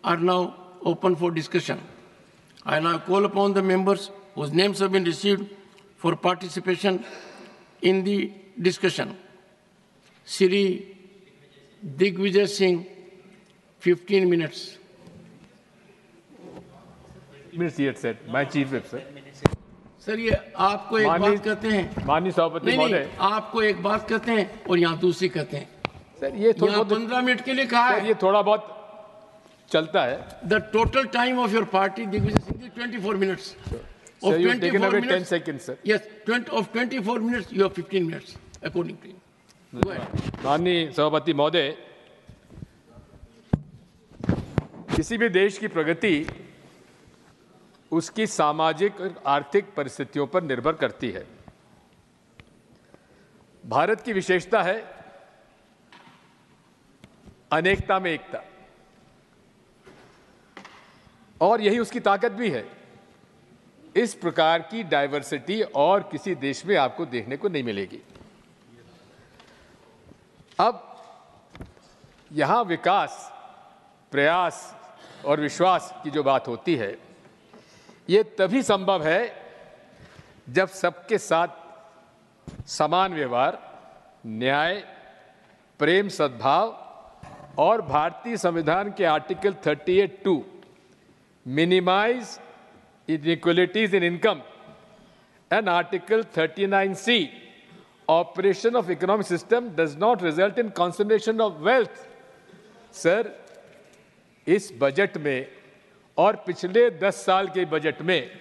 are now open for discussion. I now call upon the members whose names have been received for participation in the discussion. Shri Digvijay Singh, 15 minutes. Minutes yet said. My chief whip, sir. Sir ये आपको एक बात कहते हैं, माननीय सभापति महोदय, आपको एक बात कहते हैं और यहाँ दूसरी कहते हैं। सर ये थोड़ा 15 मिनट के लिए कहा है। ये थोड़ा बहुत चलता है। The total time of your party, Digvijay Singh, is 24 minutes. Sir, you have taken away 10 seconds, sir. Yes, of 24 minutes, you have 15 minutes, according to you. Go ahead. माननीय सभापति महोदय, किसी भी देश की प्रगति उसकी सामाजिक और आर्थिक परिस्थितियों पर निर्भर करती है। भारत की विशेषता है अनेकता में एकता, और यही उसकी ताकत भी है। इस प्रकार की डाइवर्सिटी और किसी देश में आपको देखने को नहीं मिलेगी। अब यहां विकास, प्रयास और विश्वास की जो बात होती है, ये तभी संभव है जब सबके साथ समान व्यवहार, न्याय, प्रेम, सद्भाव और भारतीय संविधान के article 38(2) minimize inequalities in income and article 39(c) operation of economic system does not result in concentration of wealth. Sir, इस बजट में और पिछले 10 साल के बजट में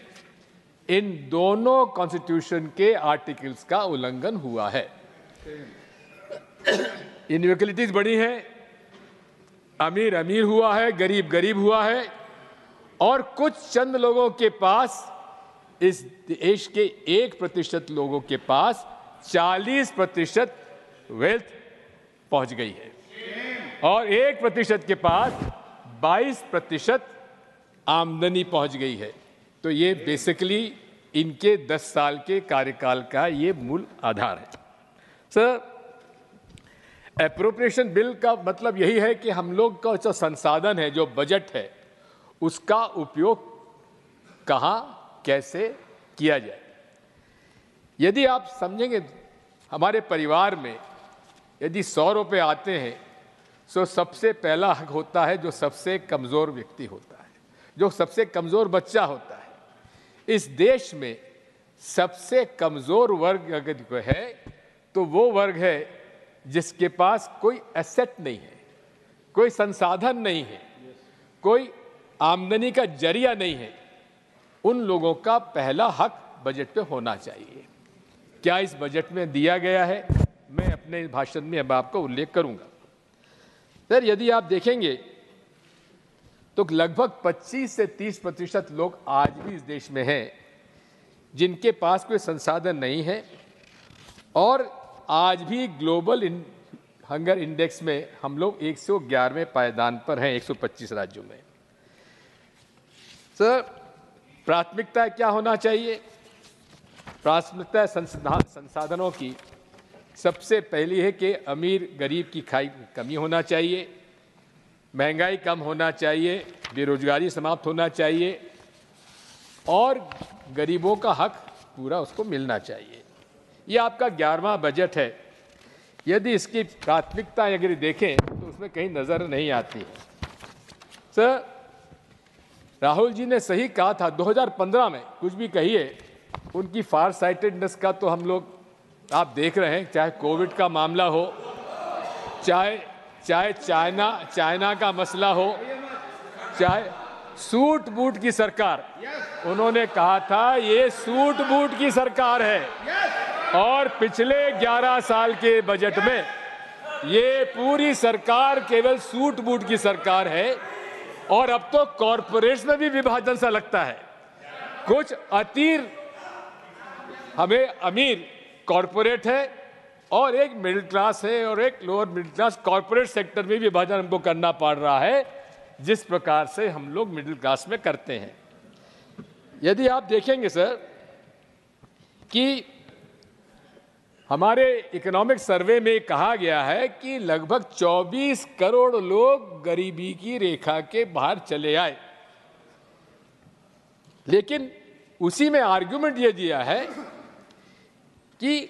इन दोनों कॉन्स्टिट्यूशन के आर्टिकल्स का उल्लंघन हुआ है। इनइक्वालिटीज बढ़ी हैं, अमीर अमीर हुआ है, गरीब गरीब हुआ है, और कुछ चंद लोगों के पास, इस देश के 1% लोगों के पास 40% वेल्थ पहुंच गई है, और 1% के पास 22% आमदनी पहुंच गई है। तो ये बेसिकली इनके 10 साल के कार्यकाल का ये मूल आधार है। सर, एप्रोप्रिएशन बिल का मतलब यही है कि हम लोग का जो संसाधन है, जो बजट है, उसका उपयोग कहाँ कैसे किया जाए। यदि आप समझेंगे, हमारे परिवार में यदि 100 रुपये आते हैं, तो सबसे पहला हक होता है जो सबसे कमज़ोर व्यक्ति होता है, जो सबसे कमज़ोर बच्चा होता है। इस देश में सबसे कमज़ोर वर्ग अगर है तो वो वर्ग है जिसके पास कोई एसेट नहीं है, कोई संसाधन नहीं है, कोई आमदनी का जरिया नहीं है। उन लोगों का पहला हक बजट पे होना चाहिए। क्या इस बजट में दिया गया है? मैं अपने भाषण में अब आपको उल्लेख करूंगा। सर, यदि आप देखेंगे तो लगभग 25 से 30% लोग आज भी इस देश में हैं जिनके पास कोई संसाधन नहीं है, और आज भी ग्लोबल हंगर इंडेक्स में हम लोग 111वें पायदान पर हैं 125 राज्यों में। सर, प्राथमिकता क्या होना चाहिए? प्राथमिकता संसाधनों की सबसे पहली है कि अमीर गरीब की खाई कमी होना चाहिए, महंगाई कम होना चाहिए, बेरोजगारी समाप्त होना चाहिए, और गरीबों का हक पूरा उसको मिलना चाहिए। ये आपका 11वां बजट है। यदि इसकी प्राथमिकता अगर देखें तो उसमें कहीं नज़र नहीं आती है। सर, राहुल जी ने सही कहा था 2015 में, कुछ भी कहिए, उनकी फार साइटेडनेस का तो हम लोग आप देख रहे हैं, चाहे कोविड का मामला हो, चाहे चाइना का मसला हो, चाहे सूट बूट की सरकार, उन्होंने कहा था ये सूट बूट की सरकार है, और पिछले 11 साल के बजट में ये पूरी सरकार केवल सूट बूट की सरकार है, और अब तो कॉरपोरेट्स में भी विभाजन सा लगता है। कुछ हमें अमीर कॉरपोरेट है और एक मिडिल क्लास है और एक lower middle class. Corporate sector में विभाजन हमको करना पड़ रहा है, जिस प्रकार से हम लोग मिडिल क्लास में करते हैं। यदि आप देखेंगे सर कि हमारे इकोनॉमिक सर्वे में कहा गया है कि लगभग 24 करोड़ लोग गरीबी की रेखा के बाहर चले आए। लेकिन उसी में आर्गुमेंट ये दिया है कि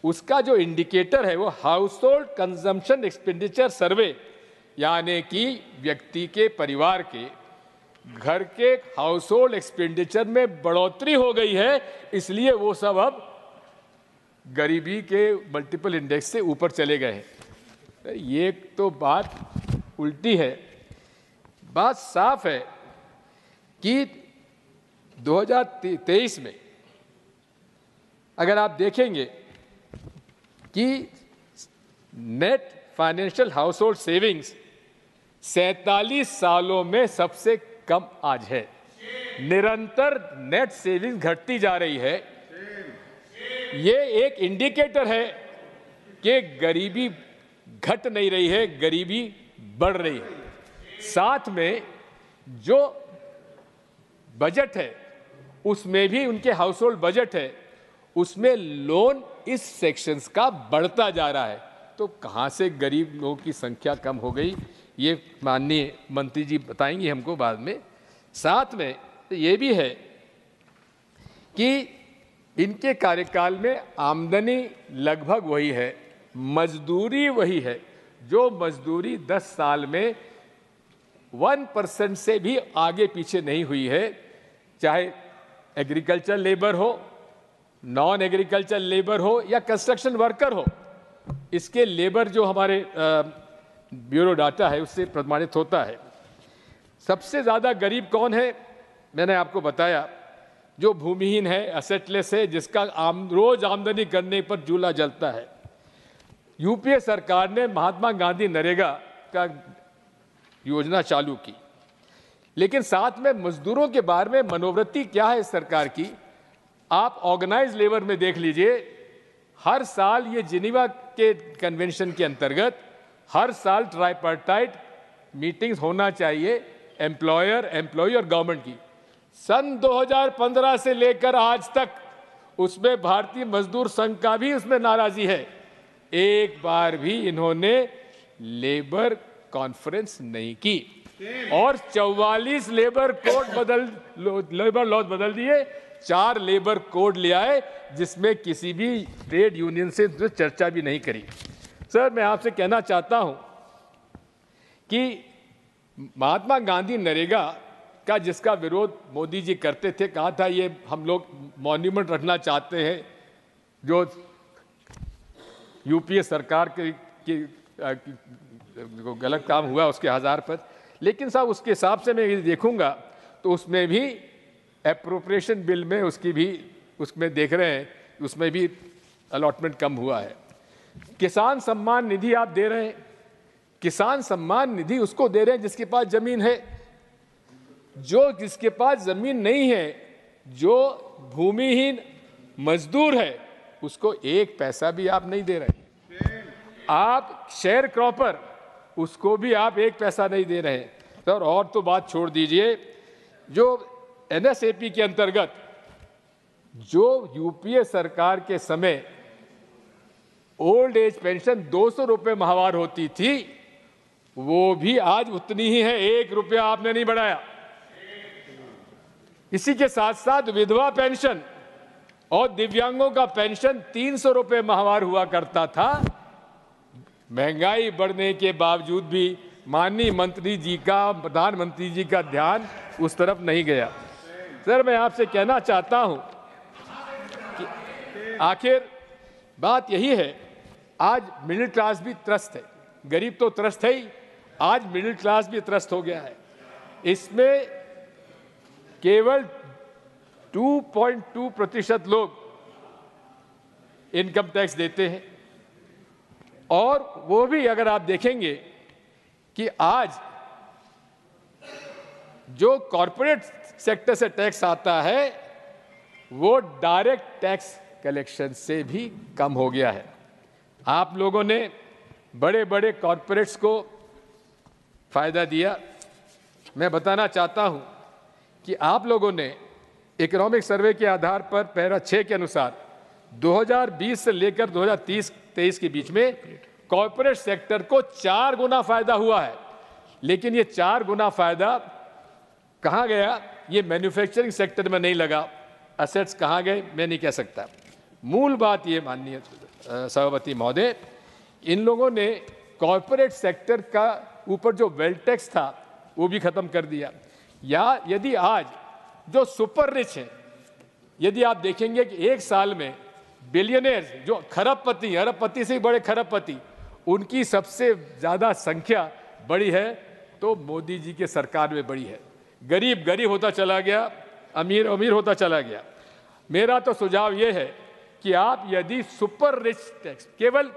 उसका जो इंडिकेटर है वो हाउस होल्ड कंजम्पशन एक्सपेंडिचर सर्वे, यानी कि व्यक्ति के परिवार के घर के हाउस होल्ड एक्सपेंडिचर में बढ़ोतरी हो गई है, इसलिए वो सब अब गरीबी के मल्टीपल इंडेक्स से ऊपर चले गए हैं। ये तो बात उल्टी है। बात साफ है कि 2023 में अगर आप देखेंगे कि net financial house hold savings 47 सालों में सबसे कम आज है। निरंतर नेट सेविंग्स घटती जा रही है। ये एक इंडिकेटर है कि गरीबी घट नहीं रही है, गरीबी बढ़ रही है। साथ में जो बजट है उसमें भी, उनके हाउस होल्ड बजट है उसमें लोन इस सेक्शंस का बढ़ता जा रहा है। तो कहाँ से गरीब लोगों की संख्या कम हो गई, ये माननीय मंत्री जी बताएंगे हमको बाद में। साथ में ये भी है कि इनके कार्यकाल में आमदनी लगभग वही है, मजदूरी वही है। जो मजदूरी 10 साल में 1% से भी आगे पीछे नहीं हुई है, चाहे एग्रीकल्चर लेबर हो, नॉन एग्रीकल्चर लेबर हो या कंस्ट्रक्शन वर्कर हो। इसके लेबर जो हमारे ब्यूरो डाटा है उससे प्रमाणित होता है। सबसे ज़्यादा गरीब कौन है? मैंने आपको बताया, जो भूमिहीन है, असेटलेस है, जिसका रोज आमदनी करने पर चूल्हा जलता है। यूपीए सरकार ने महात्मा गांधी नरेगा का योजना चालू की, लेकिन साथ में मजदूरों के बारे में मनोवृत्ति क्या है इस सरकार की, आप ऑर्गेनाइज लेबर में देख लीजिए। हर साल ये जिनीवा के कन्वेंशन के अंतर्गत हर साल ट्राइपार्टाइट मीटिंग्स होना चाहिए, एम्प्लॉयर, एम्प्लॉई और गवर्नमेंट की। सन 2015 से लेकर आज तक उसमें भारतीय मजदूर संघ का भी उसमें नाराजगी है। एक बार भी इन्होंने लेबर कॉन्फ्रेंस नहीं की और 44 लेबर लॉज बदल दिए, 4 लेबर कोड ले आए जिसमें किसी भी ट्रेड यूनियन से चर्चा भी नहीं करी। सर, मैं आपसे कहना चाहता हूं कि महात्मा गांधी नरेगा का जिसका विरोध मोदी जी करते थे, कहा था ये हम लोग मॉन्यूमेंट रखना चाहते हैं जो यूपीए सरकार के गलत काम हुआ उसके आधार पर। लेकिन साहब उसके हिसाब से मैं देखूंगा तो उसमें भी एप्रोप्रिएशन बिल में उसकी भी उसमें देख रहे हैं उसमें भी अलॉटमेंट कम हुआ है। किसान सम्मान निधि आप दे रहे हैं, किसान सम्मान निधि उसको दे रहे हैं जिसके पास जमीन है। जो जिसके पास जमीन नहीं है, जो भूमिहीन मजदूर है, उसको 1 पैसा भी आप नहीं दे रहे। आप शेयर क्रॉपर, उसको भी आप 1 पैसा नहीं दे रहे। सर, और तो बात छोड़ दीजिए, जो एनएसएपी के अंतर्गत जो यूपीए सरकार के समय ओल्ड एज पेंशन 200 रुपये माहवार होती थी, वो भी आज उतनी ही है, 1 रुपया आपने नहीं बढ़ाया। इसी के साथ साथ विधवा पेंशन और दिव्यांगों का पेंशन 300 रुपये माहवार हुआ करता था। महंगाई बढ़ने के बावजूद भी माननीय मंत्री जी का, प्रधानमंत्री जी का ध्यान उस तरफ नहीं गया। सर, मैं आपसे कहना चाहता हूं कि आखिर बात यही है, आज मिडिल क्लास भी त्रस्त है, गरीब तो त्रस्त है ही, आज मिडिल क्लास भी त्रस्त हो गया है। इसमें केवल 2.2% लोग इनकम टैक्स देते हैं, और वो भी अगर आप देखेंगे कि आज जो कॉरपोरेट सेक्टर से टैक्स आता है वो डायरेक्ट टैक्स कलेक्शन से भी कम हो गया है। आप लोगों ने बड़े बड़े कॉरपोरेट्स को फायदा दिया। मैं बताना चाहता हूं कि आप लोगों ने इकोनॉमिक सर्वे के आधार पर पैरा 6 के अनुसार 2020 से लेकर 2023 के बीच में कॉर्पोरेट सेक्टर को 4 गुना फायदा हुआ है। लेकिन ये 4 गुना फायदा कहाँ गया? ये मैन्युफैक्चरिंग सेक्टर में नहीं लगा। असेट्स कहाँ गए मैं नहीं कह सकता। मूल बात ये माननीय सभापति महोदय, इन लोगों ने कॉर्पोरेट सेक्टर का ऊपर जो वेल्थ टैक्स था वो भी खत्म कर दिया। या यदि आज जो सुपर रिच हैं, यदि आप देखेंगे कि एक साल में बिलियनियर्स जो खरबपति, अरबपति से बड़े खरबपति, उनकी सबसे ज़्यादा संख्या बड़ी है तो मोदी जी के सरकार में बड़ी है। गरीब गरीब होता चला गया, अमीर अमीर होता चला गया। मेरा तो सुझाव ये है कि आप यदि सुपर रिच टैक्स केवल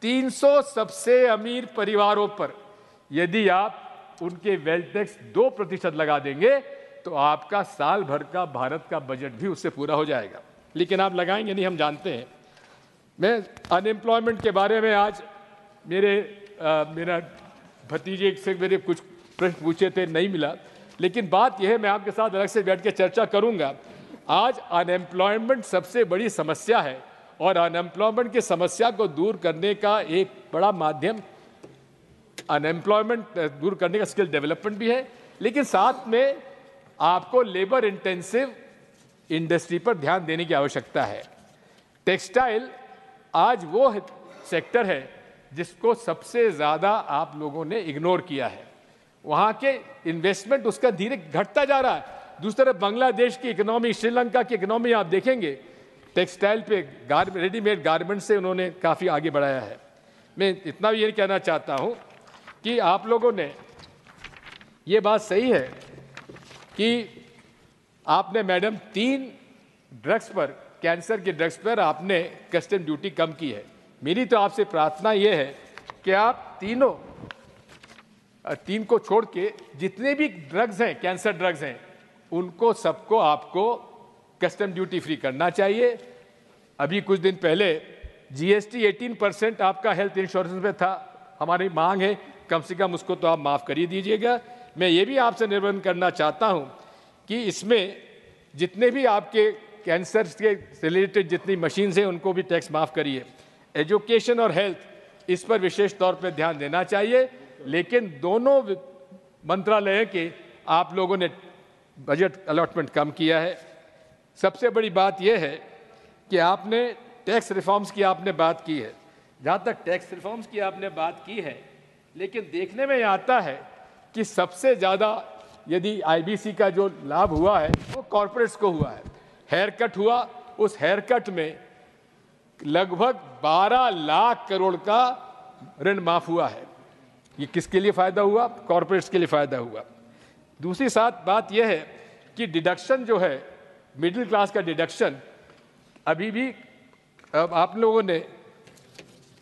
300 सबसे अमीर परिवारों पर यदि आप उनके वेल्थ टैक्स 2% लगा देंगे तो आपका साल भर का भारत का बजट भी उससे पूरा हो जाएगा। लेकिन आप लगाएंगे नहीं, हम जानते हैं। मैं अनएम्प्लॉयमेंट के बारे में आज मेरा भतीजे से मेरे कुछ प्रश्न पूछे थे, नहीं मिला। लेकिन बात यह है, मैं आपके साथ अलग से बैठ के चर्चा करूंगा। आज अनएम्प्लॉयमेंट सबसे बड़ी समस्या है और अनएम्प्लॉयमेंट की समस्या को दूर करने का एक बड़ा माध्यम अनएम्प्लॉयमेंट दूर करने का स्किल डेवलपमेंट भी है, लेकिन साथ में आपको लेबर इंटेंसिव इंडस्ट्री पर ध्यान देने की आवश्यकता है। टेक्सटाइल आज वो सेक्टर है जिसको सबसे ज़्यादा आप लोगों ने इग्नोर किया है। वहाँ के इन्वेस्टमेंट उसका धीरे घटता जा रहा है। दूसरी तरफ बांग्लादेश की इकोनॉमी, श्रीलंका की इकोनॉमी आप देखेंगे टेक्सटाइल पे रेडीमेड गारमेंट से उन्होंने काफ़ी आगे बढ़ाया है। मैं इतना भी ये कहना चाहता हूँ कि आप लोगों ने ये बात सही है कि आपने मैडम 3 ड्रग्स पर, कैंसर के ड्रग्स पर आपने कस्टम ड्यूटी कम की है। मेरी तो आपसे प्रार्थना ये है कि आप तीन को छोड़ के जितने भी ड्रग्स हैं, कैंसर ड्रग्स हैं, उनको सबको आपको कस्टम ड्यूटी फ्री करना चाहिए। अभी कुछ दिन पहले जीएसटी 18% आपका हेल्थ इंश्योरेंस में था। हमारी मांग है कम से कम उसको तो आप माफ़ कर ही दीजिएगा। मैं ये भी आपसे निवेदन करना चाहता हूँ कि इसमें जितने भी आपके कैंसर के रिलेटेड जितनी मशीन्स हैं उनको भी टैक्स माफ़ करिए। एजुकेशन और हेल्थ इस पर विशेष तौर पर ध्यान देना चाहिए। लेकिन दोनों मंत्रालय के आप लोगों ने बजट अलॉटमेंट कम किया है। सबसे बड़ी बात यह है कि आपने टैक्स रिफॉर्म्स की आपने बात की है। जहाँ तक टैक्स रिफॉर्म्स की आपने बात की है, लेकिन देखने में आता है कि सबसे ज़्यादा यदि आईबीसी का जो लाभ हुआ है वो कॉर्पोरेट्स को हुआ है। हेयर कट हुआ, उस हेयर कट में लगभग 12 लाख करोड़ का ऋण माफ हुआ है। ये किसके लिए फ़ायदा हुआ? कॉर्पोरेट्स के लिए फ़ायदा हुआ। दूसरी बात यह है कि डिडक्शन जो है, मिडिल क्लास का डिडक्शन, अभी भी आप लोगों ने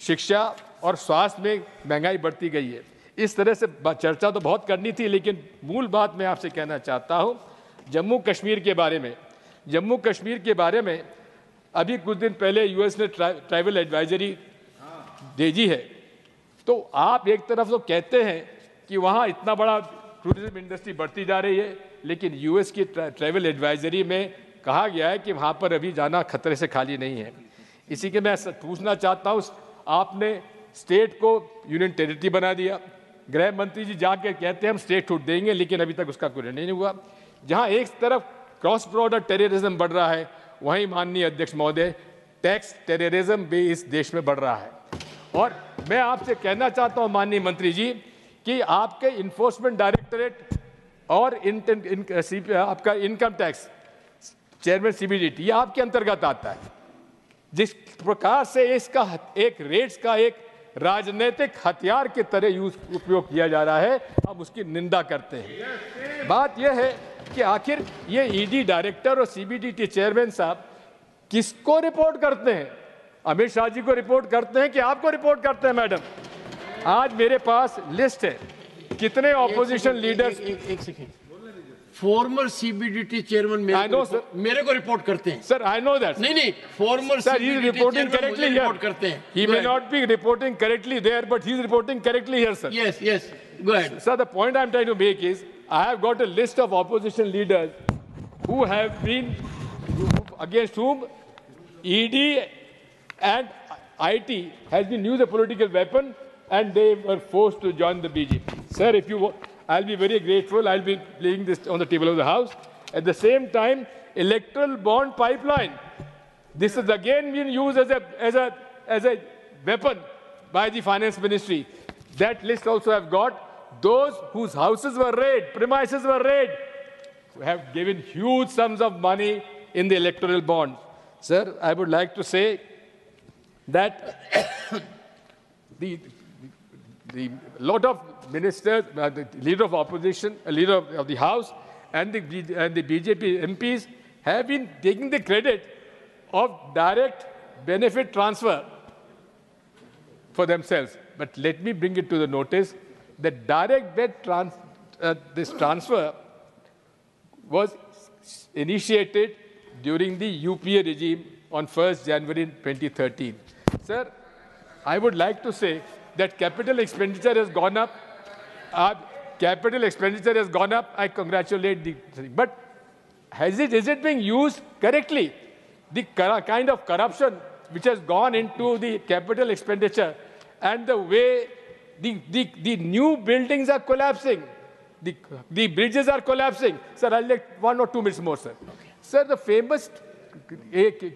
शिक्षा और स्वास्थ्य में महंगाई बढ़ती गई है। इस तरह से चर्चा तो बहुत करनी थी, लेकिन मूल बात मैं आपसे कहना चाहता हूँ जम्मू कश्मीर के बारे में। जम्मू कश्मीर के बारे में अभी कुछ दिन पहले यूएस ने ट्रैवल एडवाइजरी भेजी है। तो आप एक तरफ तो कहते हैं कि वहाँ इतना बड़ा टूरिज्म इंडस्ट्री बढ़ती जा रही है, लेकिन यूएस की ट्रैवल एडवाइजरी में कहा गया है कि वहाँ पर अभी जाना खतरे से खाली नहीं है। इसी के मैं पूछना चाहता हूँ, आपने स्टेट को यूनियन टेरिटरी बना दिया। गृह मंत्री जी जाके कहते हैं हम स्टेटहुड देंगे, लेकिन अभी तक उसका कोई निर्णय नहीं हुआ। जहाँ एक तरफ क्रॉस बॉर्डर टेररिज्म बढ़ रहा है, वहीं माननीय अध्यक्ष महोदय टैक्स टेररिज्म भी इस देश में बढ़ रहा है। और मैं आपसे कहना चाहता हूँ माननीय मंत्री जी कि आपके इन्फोर्समेंट डायरेक्टरेट और आपका इनकम टैक्स चेयरमैन सीबीडीटी, ये आपके अंतर्गत आता है। जिस प्रकार से इसका एक रेट्स का एक राजनीतिक हथियार की तरह उपयोग किया जा रहा है, हम उसकी निंदा करते हैं। बात यह है कि आखिर ये ईडी डायरेक्टर और सीबीडीटी चेयरमैन साहब किसको रिपोर्ट करते हैं? अमित शाह जी को रिपोर्ट करते हैं कि आपको रिपोर्ट करते हैं? मैडम, आज मेरे पास लिस्ट है कितने ऑपोजिशन लीडर्स। एक सेकेंड, फॉर्मर सीबीडीटी चेयरमैन मेरे को रिपोर्ट करते हैं। Sir, I know that. नहीं, former sir, he is reporting correctly report करते हैं। He may not be reporting correctly there, but he is reporting correctly here, sir. Yes, go ahead. Sir, the point I am trying to make is I have got a list of opposition leaders who have been against whom ED and IT has been used as a political weapon, and they were forced to join the BJP. Sir, if you, I'll be very grateful. I'll be laying this on the table of the House. At the same time, electoral bond pipeline. This is again being used as a weapon by the Finance Ministry. That list also have got those whose houses were raided, premises were raided, who have given huge sums of money in the electoral bonds. Sir, I would like to say that the lot of ministers, the leader of opposition, leader of the House, and the BJP MPs have been taking the credit of direct benefit transfer for themselves. But let me bring it to the notice that direct this transfer was initiated during the UPA regime on 1st January 2013. Sir, I would like to say that capital expenditure has gone up. Capital expenditure has gone up. I congratulate the thing. But is it being used correctly? The kind of corruption which has gone into the capital expenditure and the way the new buildings are collapsing, the bridges are collapsing. Sir, I'll take 1 or 2 minutes more, sir. Okay. Sir, the famous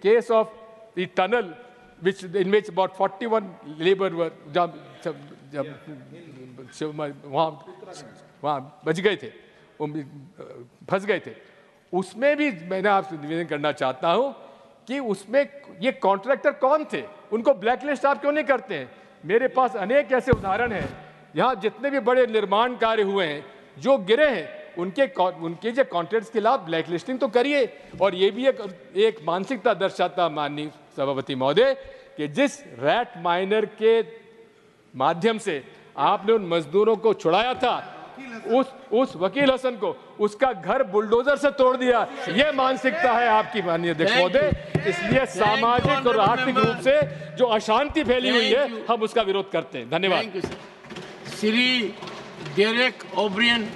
case of the tunnel, in which about 41 labor were वहाँ बच गए थे, फंस गए थे, उसमें भी मैंने आपसे निवेदन करना चाहता हूँ कि उसमें ये कॉन्ट्रैक्टर कौन थे, उनको ब्लैकलिस्ट आप क्यों नहीं करते हैं? मेरे पास अनेक ऐसे उदाहरण हैं, यहाँ जितने भी बड़े निर्माण कार्य हुए हैं, जो गिरे हैं, उनके जो कॉन्ट्रैक्ट्स के खिलाफ ब्लैकलिस्टिंग तो करिए। और ये भी एक मानसिकता दर्शाता माननीय सभापति महोदय कि जिस रैट माइनर के माध्यम से आपने उन मजदूरों को छुड़ाया था, उस वकील हसन को उसका घर बुलडोजर से तोड़ दिया। ये मानसिकता है आपकी माननीय अध्यक्ष महोदय। इसलिए सामाजिक और आर्थिक रूप से जो अशांति फैली हुई है, हम उसका विरोध करते हैं। धन्यवाद। Shri Derek O'Brien